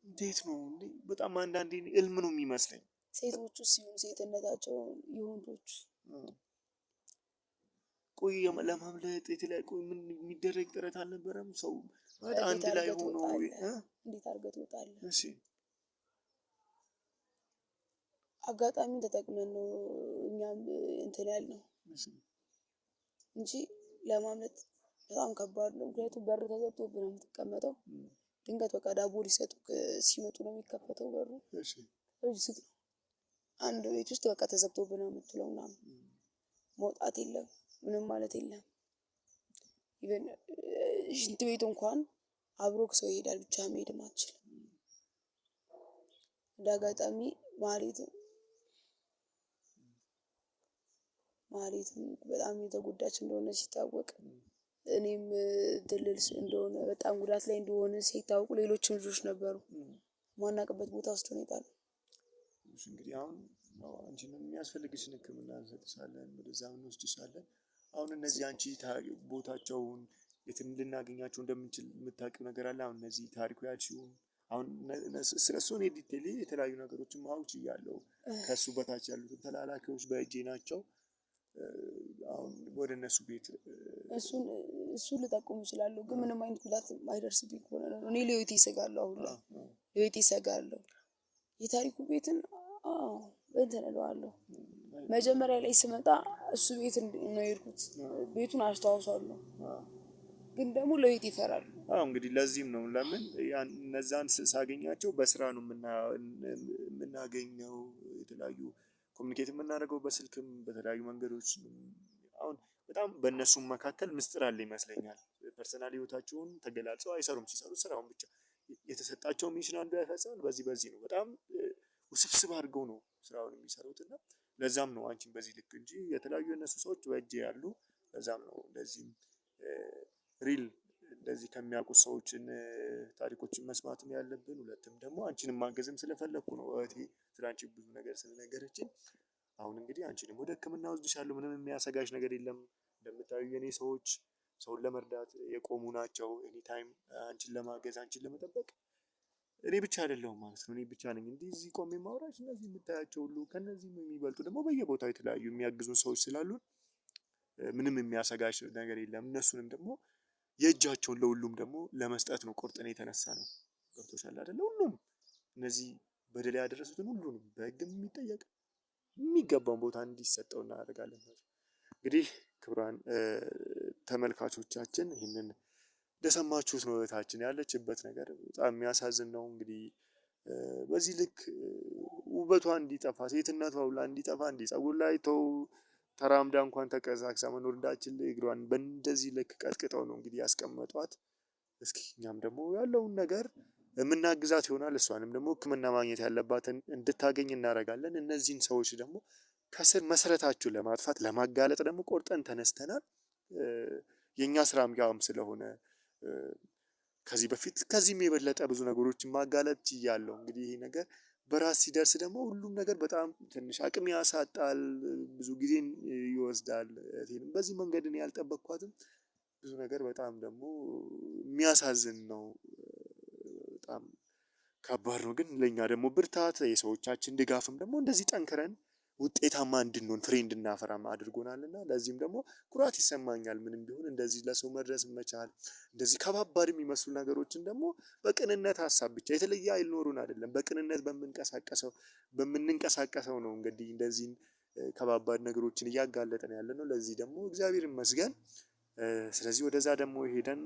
እንዴት ነው እንዴ? በጣም አንዳንዴ እልም ነው የሚመስለኝ። ሴቶቹ ሲሆን ሴትነታቸው የወንዶቹ ቆይ ለማምለጥ የተለያየ ቆይ ምን የሚደረግ ጥረት አልነበረም? ሰው ማለት አንድ ላይ ሆኖ እንዴት አድርገህ ትወጣለህ? እሺ አጋጣሚ ተጠቅመን ነው እኛም እንትን ያልነው እንጂ ለማምለጥ በጣም ከባድ ነው። ምክንያቱም በር ተዘግቶብህ ነው የምትቀመጠው። ድንገት በቃ ዳቦ ሊሰጡ ሲመጡ ነው የሚከፈተው በሩ። እሺ ዝግ ነው። አንድ ቤት ውስጥ በቃ ተዘግቶብህ ነው የምትለው ምናምን። መውጣት የለም ምንም ማለት የለም። ኢቨን ሽንት ቤት እንኳን አብሮክ ሰው ይሄዳል፣ ብቻ መሄድም አትችልም። እንደ አጋጣሚ ማህሌትም በጣም የተጎዳች እንደሆነ ሲታወቅ እኔም ድልል እንደሆነ በጣም ጉዳት ላይ እንደሆነ ሲታወቁ ሌሎችም ልጆች ነበሩ ማናውቅበት ቦታ ውስጥ ነው የጣሉ። እንግዲህ አሁን አንቺንም የሚያስፈልግሽን ሕክምና እንሰጥሻለን፣ ወደዛም እንወስድሻለን። አሁን እነዚህ አንቺ ቦታቸውን የትም ልናገኛቸው እንደምንችል የምታውቂው ነገር አለ? አሁን እነዚህ ታሪኩ ያልሽውን አሁን ስለሱ እኔ ዲቴይል የተለያዩ ነገሮችን ማወቅ ችያለሁ። ከሱ በታች ያሉትን ተላላኪዎች በእጄ ናቸው። አሁን ወደ እነሱ ቤት እሱን ልጠቁም እችላለሁ፣ ግን ምንም አይነት ጉዳት አይደርስብኝ ከሆነ ነው። እኔ ለህይወቴ እሰጋለሁ። አሁን ላይ ለህይወቴ እሰጋለሁ። የታሪኩ ቤትን እንትን እለዋለሁ። መጀመሪያ ላይ ስመጣ እሱ ቤት ነው የሄድኩት። ቤቱን አስታውሳለሁ፣ ግን ደግሞ ለህይወቴ ይፈራል። እንግዲህ ለዚህም ነው ለምን እነዛን ሳገኛቸው በስራ ነው የምናገኘው። የተለያዩ ኮሚኒኬት የምናደርገው በስልክም በተለያዩ መንገዶች። አሁን በጣም በእነሱም መካከል ምስጢር አለ ይመስለኛል። ፐርሰናል ህይወታቸውን ተገላልጸው አይሰሩም። ሲሰሩ ስራውን ብቻ የተሰጣቸው ሚሽን አንዱ ያፈጻል። በዚህ ነው በጣም ውስብስብ አድርገው ነው ስራውን የሚሰሩት እና ለዛም ነው አንቺን በዚህ ልክ እንጂ የተለያዩ የእነሱ ሰዎች በእጄ ያሉ። ለዛም ነው እንደዚህም ሪል እንደዚህ ከሚያውቁት ሰዎችን ታሪኮችን መስማትም ያለብን። ሁለትም ደግሞ አንቺንም ማገዝም ስለፈለኩ ነው። እህቴ ስለ አንቺ ብዙ ነገር ስለነገረችኝ አሁን እንግዲህ አንቺንም ወደ ሕክምና ወስድሻለሁ። ምንም የሚያሰጋሽ ነገር የለም። እንደምታዩ የኔ ሰዎች ሰውን ለመርዳት የቆሙ ናቸው። ኤኒ ታይም አንቺን ለማገዝ አንቺን ለመጠበቅ እኔ ብቻ አይደለሁም ማለት ነው። እኔ ብቻ ነኝ እንዲህ እዚህ ቆሜ ማውራሽ። እነዚህ የምታያቸው ሁሉ ከነዚህም የሚበልጡ ደግሞ በየቦታው የተለያዩ የሚያግዙን ሰዎች ስላሉን ምንም የሚያሰጋሽ ነገር የለም። እነሱንም ደግሞ የእጃቸውን ለሁሉም ደግሞ ለመስጠት ነው ቆርጠን የተነሳ ነው። ገብቶሻል አይደለ? ሁሉም እነዚህ በደል ያደረሱትን ሁሉንም በህግም የሚጠየቅ የሚገባውን ቦታ እንዲሰጠው እናደርጋለን። እንግዲህ ክቡራን ተመልካቾቻችን ይህንን እንደሰማችሁት ነው እህታችን ያለችበት ነገር በጣም የሚያሳዝን ነው። እንግዲህ በዚህ ልክ ውበቷ እንዲጠፋ ሴትነቷ ሁላ እንዲጠፋ ፀጉር ላይ ተው ተራምዳ እንኳን ተቀዛቅዛ መኖር እንዳችል እግሯን በእንደዚህ ልክ ቀጥቅጠው ነው እንግዲህ ያስቀመጧት። እስኪ እኛም ደግሞ ያለውን ነገር የምናግዛት ይሆናል። እሷንም ደግሞ ሕክምና ማግኘት ያለባትን እንድታገኝ እናደርጋለን። እነዚህን ሰዎች ደግሞ ከስር መሰረታችሁን ለማጥፋት ለማጋለጥ ደግሞ ቆርጠን ተነስተናል። የእኛ ስራም ያውም ስለሆነ ከዚህ በፊት ከዚህም የበለጠ ብዙ ነገሮችን ማጋለጥ ችያለሁ። እንግዲህ ይሄ ነገር በራስ ሲደርስ ደግሞ ሁሉም ነገር በጣም ትንሽ አቅም ያሳጣል፣ ብዙ ጊዜን ይወስዳል። በዚህ መንገድ እኔ ያልጠበቅኳትም ብዙ ነገር በጣም ደግሞ የሚያሳዝን ነው። በጣም ከባድ ነው። ግን ለእኛ ደግሞ ብርታት የሰዎቻችን ድጋፍም ደግሞ እንደዚህ ጠንክረን ውጤታማ እንድንሆን ፍሬ እንድናፈራም አድርጎናልና ለዚህም ደግሞ ኩራት ይሰማኛል። ምንም ቢሆን እንደዚህ ለሰው መድረስ መቻል እንደዚህ ከባባድ የሚመስሉ ነገሮችን ደግሞ በቅንነት ሀሳብ ብቻ የተለየ ኃይል ኖሩን አይደለም፣ በቅንነት በምንንቀሳቀሰው ነው እንግዲህ እንደዚህ ከባባድ ነገሮችን እያጋለጠን ያለ ነው። ለዚህ ደግሞ እግዚአብሔር ይመስገን። ስለዚህ ወደዛ ደግሞ ሄደን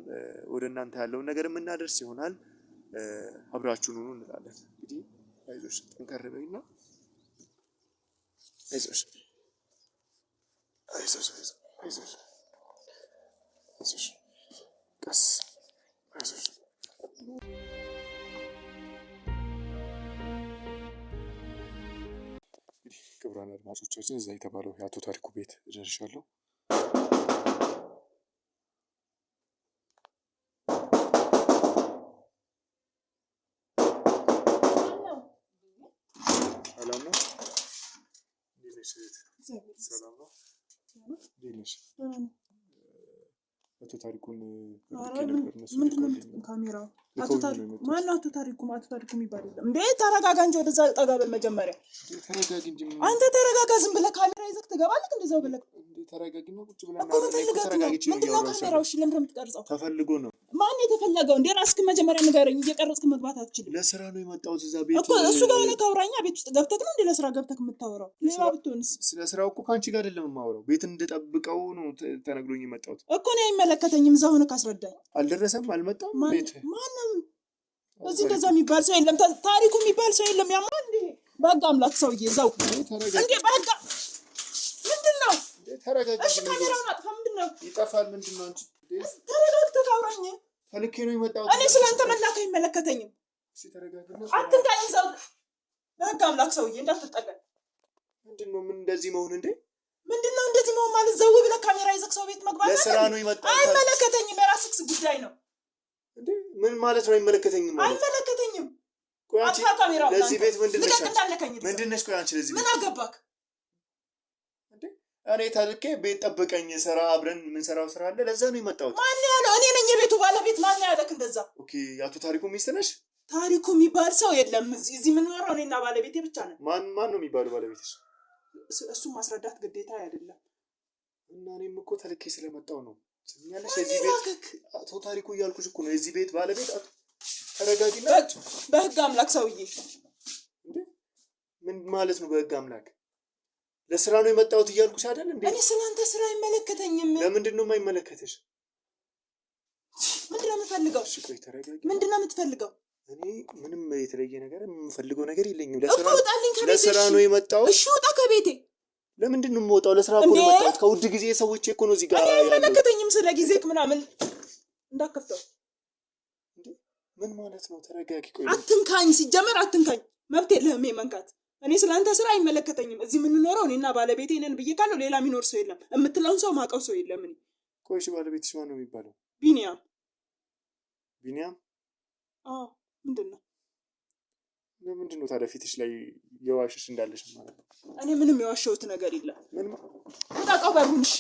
ወደ እናንተ ያለውን ነገር የምናደርስ ይሆናል። አብራችሁን ሁኑ እንላለን። እንግዲህ አይዞሽ ጠንከር በይና አይዞሽ ቀስ አይዞሽ ክቡራን አድማጮቻችን እዛ የተባለው የአቶ ታሪኩ ቤት ደርሻለሁ። ሰላም ነው? እንዴት ነሽ? ሰላም ነው? እንዴት ነሽ? አቶ ታሪኩን ምንድነው ካሜራው? ማነው አቶ ታሪኩ? አቶ ታሪኩ የሚባል የለም እንዴ! ተረጋጋ እንጂ ወደዛ ጠጋ በል መጀመሪያ። ተረጋጊ እንጂ አንተ ተረጋጋ። ዝም ብለህ ካሜራ ይዘህ ትገባለህ እንደዛው ብለህ ተረጋጊና ቁጭ ብለን እኮ ምንድነው ካሜራው? እሺ ለምን የምትቀርጸው? ተፈልጎ ነው። ማን የተፈለገው እንዴ? ራስህን መጀመሪያ ንገረኝ። እየቀረጽክ መግባት አትችልም። ለስራ ነው የመጣሁት እዛ ቤት እኮ እሱ ጋር ሆነህ ካውራኛ። ቤት ውስጥ ገብተህ ነው እንዴ ለስራ ገብተህ የምታወራው? ሌባ ብትሆንስ? ስለ ስራው እኮ ከአንቺ ጋር አይደለም የማወራው። ቤት እንድጠብቀው ነው ተነግሮኝ የመጣሁት እኮ። እኔ አይመለከተኝም። እዛ ሆነህ ካስረዳኝ። አልደረሰም፣ አልመጣም። ቤት ማንም እዚህ እንደዛ የሚባል ሰው የለም። ታሪኩ የሚባል ሰው የለም። ያማ እንዴ በህግ አምላክ ሰውዬ እዛው እንዴ በህግ ምንድን ነው? ተረጋጊ። እሺ ካሜራውን አጥፋ። ምንድን ነው ይጠፋል? ምንድን ነው አንቺ? ተረጋግተህ ታውራኝ። ተልኬ ነው የመጣሁት። እኔ ስለአንተ መላክ አይመለከተኝም። እሺ ተረጋጊ። አትንካኝ። እዛው በህግ አምላክ ሰውዬ እንዳትጠቀም። ምንድን ነው? ምን እንደዚህ መሆን እንዴ? ምንድን ነው እንደዚህ መሆን ማለት? ዘው ብለህ ካሜራ ይዘህ ሰው ቤት መግባት ለስራ ነው የመጣሁት። አይመለከተኝም። የራስህ ጉዳይ ነው። እንዴ ምን ማለት ነው? አይመለከተኝም ማለት? አይመለከተኝም። ቆይ አንቺ ለዚህ ቤት ምንድን ነሽ? ምንድን ነሽ? ቆይ አንቺ ለዚህ ቤት ምን አገባክ? እንዴ እኔ ታልኬ ቤት ጠብቀኝ፣ ስራ አብረን የምንሰራው ስራ አለ፣ ለዛ ነው የመጣሁት። ማን ያለው? እኔ ነኝ የቤቱ ባለቤት። ማን ያለክ እንደዛ? ኦኬ የአቶ ታሪኩ ሚስት ነሽ? ታሪኩ የሚባል ሰው የለም እዚህ የምንኖረው እኔና ባለቤቴ ብቻ ነን። ማን ነው የሚባለው ባለቤትሽ? እሱን ማስረዳት ግዴታ አይደለም። እና እኔም እኮ ተልኬ ስለመጣው ነው። ትኛለሽ የዚህ ቤት አቶ ታሪኩ እያልኩሽ እኮ ነው የዚህ ቤት ባለቤት። ተረጋጊና በህግ አምላክ ሰውዬ። እንዴ ምን ማለት ነው በህግ አምላክ? ለስራ ነው የመጣሁት እያልኩሽ አይደል እንዴ? እኔ ስለአንተ ስራ አይመለከተኝም። ለምንድን ነው የማይመለከተሽ? ምንድን ነው የምፈልገው? እሺ ቆይ ተረጋጊ። ምንድን ነው የምትፈልገው? እኔ ምንም የተለየ ነገር የምፈልገው ነገር የለኝም። ለስራ ነው የመጣሁት። እሺ ውጣ ከቤቴ። ለምንድን ነው የምወጣው? ለስራ እኮ ነው የመጣሁት። ከውድ ጊዜ ሰዎች እኮ ነው እዚህ ጋር እኔ አይመለከተኝም። ስለ ጊዜክ ምናምን እንዳከፍተው። እንዴ ምን ማለት ነው? ተረጋጊ። ቆይ አትንካኝ። ሲጀመር አትንካኝ። መብት የለህም መንካት። እኔ ስለአንተ ስራ አይመለከተኝም። እዚህ የምንኖረው እኔና ባለቤቴ ነን ብዬ ካለው ሌላ የሚኖር ሰው የለም። የምትለውን ሰው ማውቀው ሰው የለም። እኔ ቆይ እሺ ባለቤትሽ ማን ነው የሚባለው? ቢኒያም። ቢኒያም? አዎ ምንድን ነው? ለምንድን ነው ታዲያ ፊትሽ ላይ የዋሸሽ እንዳለሽ ማለት ነው? እኔ ምንም የዋሸሁት ነገር የለም። ምንም ታውቀው በሩንሽ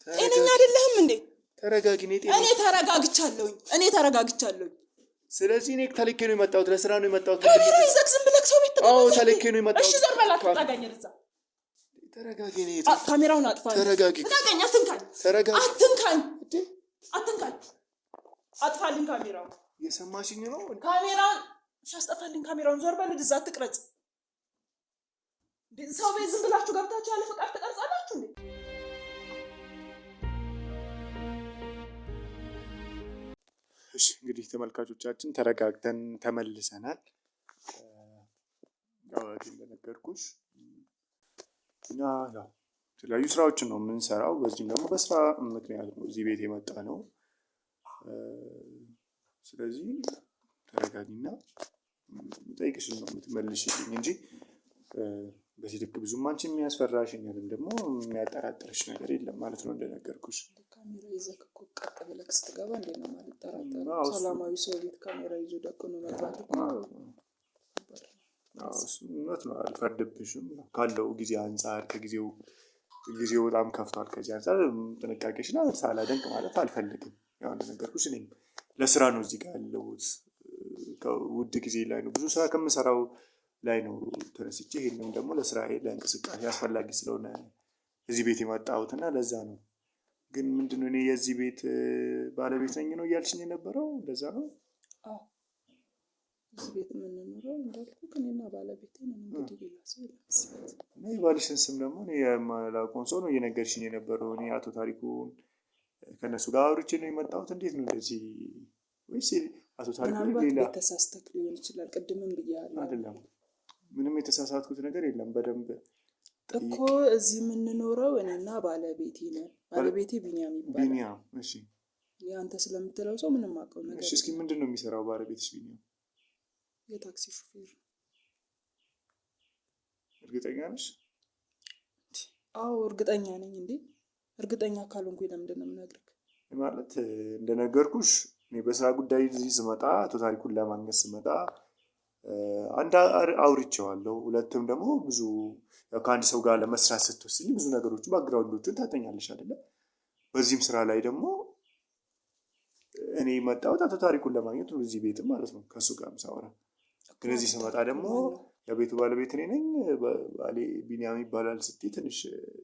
ጤነኛ አይደለህም እንዴ? ተረጋጊ። እኔ ተረጋግቻለሁኝ። ስለዚህ እኔ ተልኬ ነው የመጣሁት። ለስራ ነው የመጣሁት። ካሜራ ይዘህ ዝም ብለህ ሰው ቤት ትገባለህ? አዎ ተልኬ ነው የመጣሁት። እሺ ዞር በል አትጣጋኝ። እዛ ተረጋጊ። ካሜራውን አጥፋ። ተረጋጊ። ታጋኝ። አትንካኝ። ተረጋጊ። አትንካኝ። አጥፋልኝ ካሜራውን። የሰማሽኝ ነው? ካሜራውን አስጠፋልኝ። ካሜራውን ዞር በል። እዛ አትቅረጽ። ሰው ቤት ዝም ብላችሁ ገብታችሁ ያለ ፈቃድ ትቀርጻላችሁ እንዴ? እሺ እንግዲህ ተመልካቾቻችን ተረጋግተን ተመልሰናል። ያው እንደነገርኩሽ እኛ ያው የተለያዩ ስራዎችን ነው የምንሰራው። በዚህም ደግሞ በስራ ምክንያት ነው እዚህ ቤት የመጣ ነው። ስለዚህ ተረጋጊና ጠይቅሽን ነው የምትመልሽልኝ እንጂ በዚህ ልክ ብዙም አንቺ የሚያስፈራሽ እኛንም ደግሞ የሚያጠራጥርሽ ነገር የለም ማለት ነው እንደነገርኩሽ። ካሜራ ይዘህ እኮ ቀጥ ብለህ ስትገባ እንዴት ነው ማለት ጠራጠር? ሰላማዊ ሰው ቤት ካሜራ ይዞ ደቅኖ መግባት እኮ እውነት ነው። አልፈርድብሽም። ካለው ጊዜ አንጻር ጊዜው በጣም ከፍቷል። ከዚህ አንጻር ጥንቃቄሽን ሳላደንቅ ማለት አልፈልግም። ያው እንደነገርኩሽ እኔም ለስራ ነው እዚህ ጋር ያለሁት። ከውድ ጊዜ ላይ ነው ብዙ ስራ ከምሰራው ላይ ነው ተነስቼ ይሄንም ደግሞ ለስራዬ ለእንቅስቃሴ አስፈላጊ ስለሆነ እዚህ ቤት የመጣሁትና ለዛ ነው። ግን ምንድነው እኔ የዚህ ቤት ባለቤት ነኝ ነው እያልሽኝ የነበረው? እንደዛ ነው? አዎ እዚህ ቤት የምንኖረው እንዳልኩህ እኔና ባለቤቴ ነን። እንግዲህ ሌላ ሰው የለም። እኔ የባልሽን ስም ደግሞ እኔ የማላውቀውን ሰው ነው እየነገርሽኝ የነበረው። እኔ አቶ ታሪኩን ከእነሱ ጋር አውርቼ ነው የመጣሁት። እንዴት ነው እንደዚህ? ወይስ አቶ ታሪኩ ሌላ ተሳስተክ ሊሆን ይችላል። ቅድምም ብያለሁ። አይደለም ምንም የተሳሳትኩት ነገር የለም። በደንብ እኮ እዚህ የምንኖረው እኔና ባለቤቴ ነን። ባለቤቴ ቢኒያም ይባላል። ቢኒያም? እሺ አንተ ስለምትለው ሰው ምንም አውቀው ነገር። እሺ እስኪ ምንድን ነው የሚሰራው ባለቤትሽ ቢኒያም? የታክሲ ሹፌር። እርግጠኛ ነሽ? አዎ እርግጠኛ ነኝ። እንዴ እርግጠኛ ካልሆንኩኝ ለምንድን ነው የምነግርህ? ማለት እንደነገርኩሽ እኔ በስራ ጉዳይ እዚህ ስመጣ አቶ ታሪኩን ለማግኘት ስመጣ አንድ አውርቼዋለሁ፣ ሁለትም ደግሞ ብዙ ከአንድ ሰው ጋር ለመስራት ስትወስኝ ብዙ ነገሮችን ባክግራውንዶችን ታጠኛለሽ አይደለ? በዚህም ስራ ላይ ደግሞ እኔ መጣሁት አቶ ታሪኩን ለማግኘት ነው፣ እዚህ ቤትም ማለት ነው ከእሱ ጋር ሳወራ። ግን እዚህ ስመጣ ደግሞ የቤቱ ባለቤት እኔ ነኝ፣ ባሌ ቢኒያም ይባላል ስትይ ትንሽ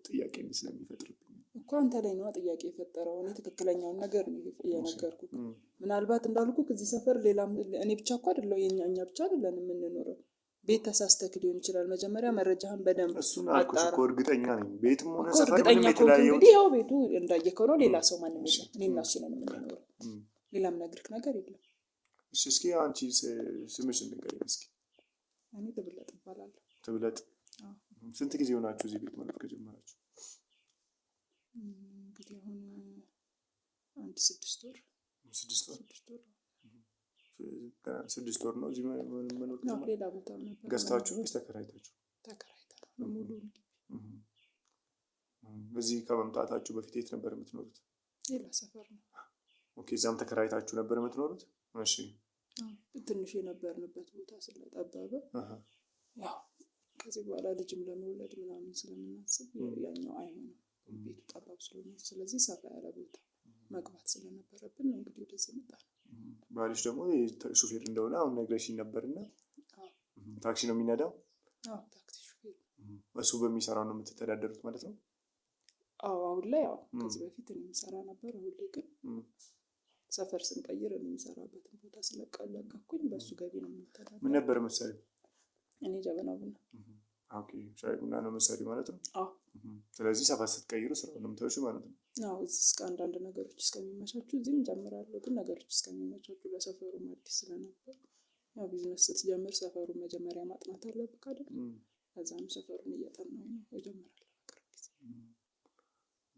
ጥያቄ ስለሚፈጥርብኝ እኮ አንተ ላይ ነዋ ጥያቄ የፈጠረው። እኔ ትክክለኛውን ነገር የነገርኩህ። ምናልባት እንዳልኩህ እዚህ ሰፈር ሌላም እኔ ብቻ እኮ አይደለሁ እኛ ብቻ አይደለን የምንኖረው። ቤት ተሳስተክ ሊሆን ይችላል። መጀመሪያ መረጃህን በደንብ እሱን አልኩሽ እኮ እርግጠኛ ነኝ። ቤትም ሆነ ሰፈር እርግጠኛ ከሆንክ እንግዲህ ያው ቤቱ እንዳየከው ነው። ሌላ ሰው ማንም የለም። እኔ እና እሱ ነን የምንኖረው። ሌላም ነግርህ ነገር የለም። እሺ እስኪ አንቺ ስምሽን ንገሪኝ እስኪ። እኔ ትብለጥ እባላለሁ። ትብለጥ። ስንት ጊዜ ሆናችሁ እዚህ ቤት መኖር ከጀመራችሁ? እንግዲህ አሁን አንድ 6 ወር 6 ወር ነው እዚህ መኖር ነው። ሌላ ቦታ ነበር። ገዝታችሁ ወይስ ተከራይታችሁ? ተከራይታ ነው ሙሉ። እዚህ ከመምጣታችሁ በፊት የት ነበር የምትኖሩት? ሌላ ሰፈር ነው። ኦኬ፣ እዛም ተከራይታችሁ ነበር የምትኖሩት? እሺ። ትንሽ የነበርንበት ቦታ ስለጠበበ ያው ከዚህ በኋላ ልጅም ለመውለድ ምናምን ስለምናስብ ያኛው አይሆንም፣ ቤቱ ጠባብ ስለሆነ፣ ስለዚህ ሰፋ ያለ ቦታ መግባት ስለነበረብን ነው እንግዲህ ወደዚህ መጣ ነው። ባልሽ ደግሞ ሹፌር እንደሆነ አሁን ነግረሽኝ ነበርና ታክሲ ነው የሚነዳው? አዎ ታክሲ ሹፌር። እሱ በሚሰራው ነው የምትተዳደሩት ማለት ነው? አዎ አሁን ላይ ያው ከዚህ በፊት እኔ የምሰራ ነበር። አሁን ላይ ግን ሰፈር ስንቀይር እኔ የምሰራበትን ቦታ ስለቀለቀኩኝ በእሱ ገቢ ነው የምተዳደረው። ምን ነበር መሰለኝ? እኔ ጀበና ቡና። ኦኬ፣ ሻይ ቡና ነው መሰለኝ ማለት ነው? አዎ። ስለዚህ ሰፈር ስትቀይሩ ስራውን ነው የምታዩሽ ማለት ነው? አዎ፣ እዚህ እስከ አንዳንድ ነገሮች እስከሚመቻቹ እዚህም ጀምራለሁ። ግን ነገሮች እስከሚመቻቹ ለሰፈሩም አዲስ ስለነበር ያው ቢዝነስ ስትጀምር ሰፈሩን መጀመሪያ ማጥናት አለብህ አይደል? ከዛ ነው ሰፈሩን እያጠናሁ ነው እጀምራለሁ በቅርብ ጊዜ።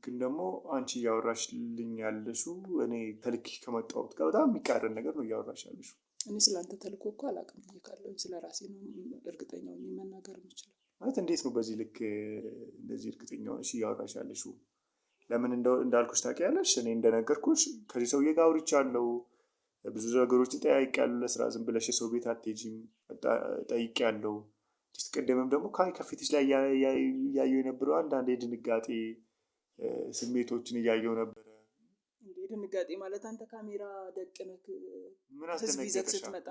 ግን ደግሞ አንቺ እያወራሽልኝ ያለሽው እኔ ተልኪ ከመጣሁት ጋር በጣም የሚቃረን ነገር ነው እያወራሽ ያለሽው። እኔ ስለአንተ ተልኮ እኮ አላውቅም ብዬ ካለሁኝ ስለ ራሴ ነው እርግጠኛ ሆኜ መናገር የምችለው። ማለት እንዴት ነው በዚህ ልክ እንደዚህ እርግጠኛ ሆነሽ እያወራሽ ያለሽው? ለምን እንዳልኩሽ ታውቂያለሽ? እኔ እንደነገርኩሽ ከዚህ ሰውዬ ጋር አውርቻለሁ፣ ብዙ ነገሮችን ጠያይቄያለሁ። ለስራ ዝም ብለሽ የሰው ቤት አትሄጂም ጠይቄያለሁ። ቅድምም ደግሞ ከፊትሽ ላይ እያየሁ የነበረው አንዳንድ የድንጋጤ ስሜቶችን እያየሁ ነበረ። ድንጋጤ ማለት አንተ ካሜራ ደቅነክ ህዝብ ይዘህ ስትመጣ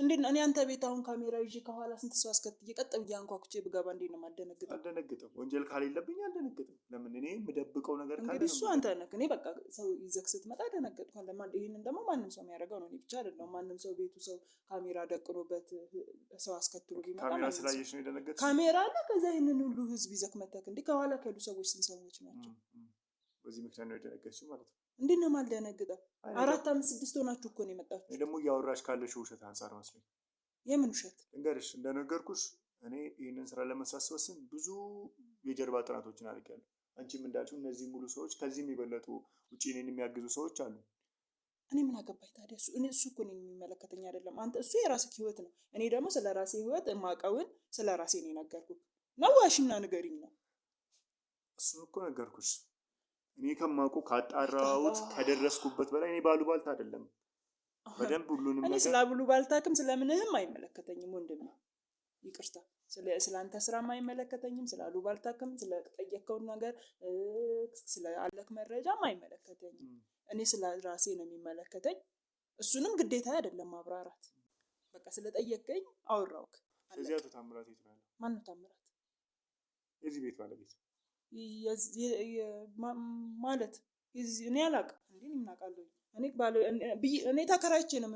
እንዴ እኔ አንተ ቤት አሁን ካሜራ ይዤ ከኋላ ስንት ሰው አስከትዬ ቀጥ ብዬ አንኳኩቼ ብገባ እንዴት ነው የማልደነግጠው? አልደነግጥም። ወንጀል ካሌለብኝ አልደነግጥም። ለምን እኔ የምደብቀው ነገር ካለ እንግዲህ እሱ አንተ ነህ። እኔ በቃ ሰው ይዘህ ስትመጣ ደነገጥኩ። ይሄንን ደግሞ ማንም ሰው የሚያደርገው ነው፣ እኔ ብቻ አይደለም። ማንም ሰው ቤቱ ሰው ካሜራ ደቅኖበት ሰው አስከትሎ ቢመጣ ካሜራ ስላየሽ ነው የደነገጥሽ? ካሜራ አለ። ከዛ ይሄንን ሁሉ ህዝብ ይዘህ መተክ እንዴ ከኋላ ከሄዱ ሰዎች ስንት ሰዎች ናቸው? በዚህ ምክንያት ነው የደነገጥሽው ማለት ነው? እንዴት ነው የማልደነግጠው? 4፣ 5፣ 6 ሆናችሁ እኮ ነው የመጣችሁት። እኔ ደግሞ እያወራሽ ካለሽ ውሸት አንጻር መስሎኝ። የምን ውሸት? እንገርሽ እንደነገርኩሽ እኔ ይህንን ስራ ለመስራት ስወስን ብዙ የጀርባ ጥናቶችን አድርጌያለሁ። አንቺም እንዳልሽው እነዚህ ሙሉ ሰዎች ከዚህም የበለጡ ውጭ እኔን የሚያግዙ ሰዎች አሉ። እኔ ምን አገባኝ ታዲያ? እሱ እኮ እኔን የሚመለከተኝ አይደለም። አንተ እሱ የራስህ ህይወት ነው። እኔ ደግሞ ስለ ራሴ ህይወት የማውቀውን ስለ ራሴ ነው የነገርኩህ። ነው ዋሽና ንገሪኝ ነው። እሱን እኮ ነገርኩሽ። እኔ ከማውቁ ካጣራሁት ከደረስኩበት በላይ እኔ ባሉባልታ አይደለም በደንብ ሁሉንም ነገር። እኔ ስለ ባሉባልታክም ስለምንህም አይመለከተኝም ወንድም። ይቅርታ፣ ስለ አንተ ስራም አይመለከተኝም፣ ስለ አሉባልታክም ስለጠየቀውን ነገር ስለ አለክ መረጃም አይመለከተኝም። እኔ ስለ ራሴ ነው የሚመለከተኝ። እሱንም ግዴታ አይደለም ማብራራት። በቃ ስለጠየቀኝ አወራውክ። ስለዚህ አቶ ታምራት የት ነው ያለው? ማነው ታምራት? የዚህ ቤት ባለቤት ማለት እኔ አላውቅም። እንዴ ምን አውቃለሁ? እኔ ተከራይቼ ነው